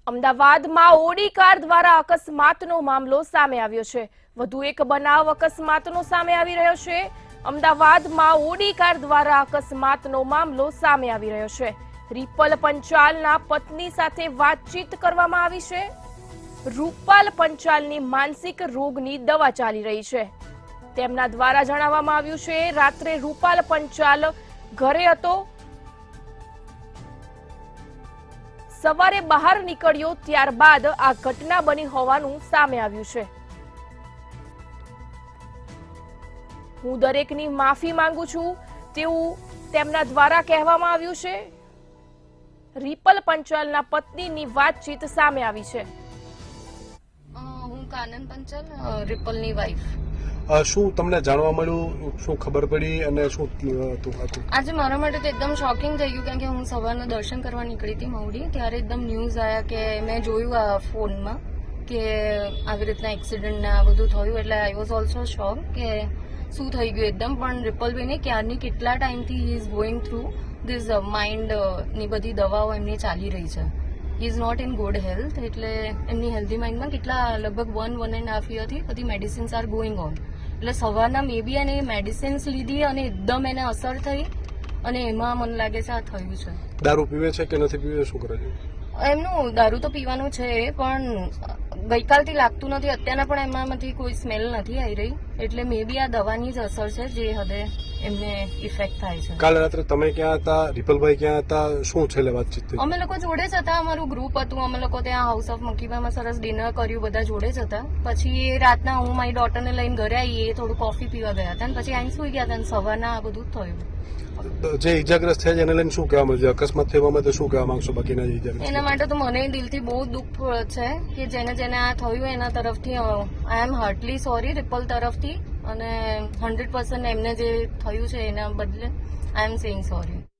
અમદાવાદમાં Audi car દ્વારા અકસ્માતનો મામલો સામે આવ્યો છે। વધુ એક બનાવ અકસ્માતનો સામે આવી રહ્યો છે। અમદાવાદમાં ઓડી કાર દ્વારા અકસ્માતનો મામલો સામે આવી રહ્યો છે। રિપલ પંચાલના પત્ની સાથે વાતચીત કરવામાં આવી છે। રૂપાલ પંચાલની માનસિક રોગની દવા ચાલી રહી છે। તેમના દ્વારા જણાવવામાં આવ્યું છે રાત્રે રૂપાલ પંચાલ ઘરે હતો, સવારે બહાર નીકળ્યો ત્યારબાદ આ ઘટના બની હોવાનું સામે આવ્યું છે। હું દરેકની માફી માંગુ છું તેવું તેમના દ્વારા કહેવામાં આવ્યું છે। રિપલ પંચાલના પત્નીની વાતચીત સામે આવી છે। હું કાનન પંચાલ, રિપલની વાઇફ। શું તમને જાણવા મળ્યું, શું ખબર પડી અને શું હતું આખું? આજે મારા માટે તો એકદમ શોકિંગ થઈ ગયું, કારણ કે હું સવારના દર્શન કરવા નીકળી હતી મહુડી, ત્યારે એકદમ ન્યૂઝ આવ્યા કે મેં જોયું આ ફોનમાં કે આવી રીતના એક્સિડન્ટ ને આ બધું થયું, એટલે આઈ વોઝ ઓલ્સો શોક કે શું થઈ ગયું એકદમ। પણ રિપલભાઈને ક્યારની કેટલા ટાઈમથી he is going through this mind ની બધી દવાઓ એમની ચાલી રહી છે। He is not in good health, એટલે એમની હેલ્ધી માઇન્ડમાં કેટલા લગભગ 1.5 યરથી બધી મેડિસિન્સ આર ગોઈંગ ઓન, એટલે સવારના મે બી એને મેડિસિન્સ લીધી અને એકદમ એને અસર થઈ અને એમાં મને લાગે છે આ થયું છે। દારૂ પીવે છે કે નથી પીવે, શું કરે છે? એમનું દારૂ તો પીવાનું છે, પણ ગઈકાલથી લાગતું નથી, અત્યારના પણ એમાંથી કોઈ સ્મેલ નથી આવી રહી, એટલે મે બી આ દવાની જ અસર છે જે હદે એમને ઇફેક્ટ થાય છે। કાલે રાત્રે તમે ક્યાં હતા, રિપલભાઈ ક્યાં હતા, શું છેલ્લે વાતચીત થઈ? અમે લોકો જોડે જ હતા, અમારું ગ્રુપ હતું, અમે લોકો ત્યાં હાઉસ ઓફ મકીબામાં સરસ ડિનર કર્યું, બધા જોડે જ હતા। પછી રાતના હું મારી ડોટરને લઈને ઘરે આવી, એ થોડું કોફી પીવા ગયા હતા, અને પછી આઈને સુઈ ગયા હતા, અને સવારના આ બધું જ થયું। જે ઈજાગ્રસ્ત થયા છે એને લઈને શું કહેવા માંગશે? અકસ્માત થવા માટે શું કહેવા માંગશો બાકીના જે ઈજાગ્રસ્ત? એના માટે તો મને દિલથી બહુ દુઃખ છે કે જેને જેને આ થયું એના તરફથી આઈ એમ હાર્ટલી સોરી રિપલ તરફથી, અને 100% એમને જે થયું છે એના બદલે આઈ એમ સેઇંગ સોરી।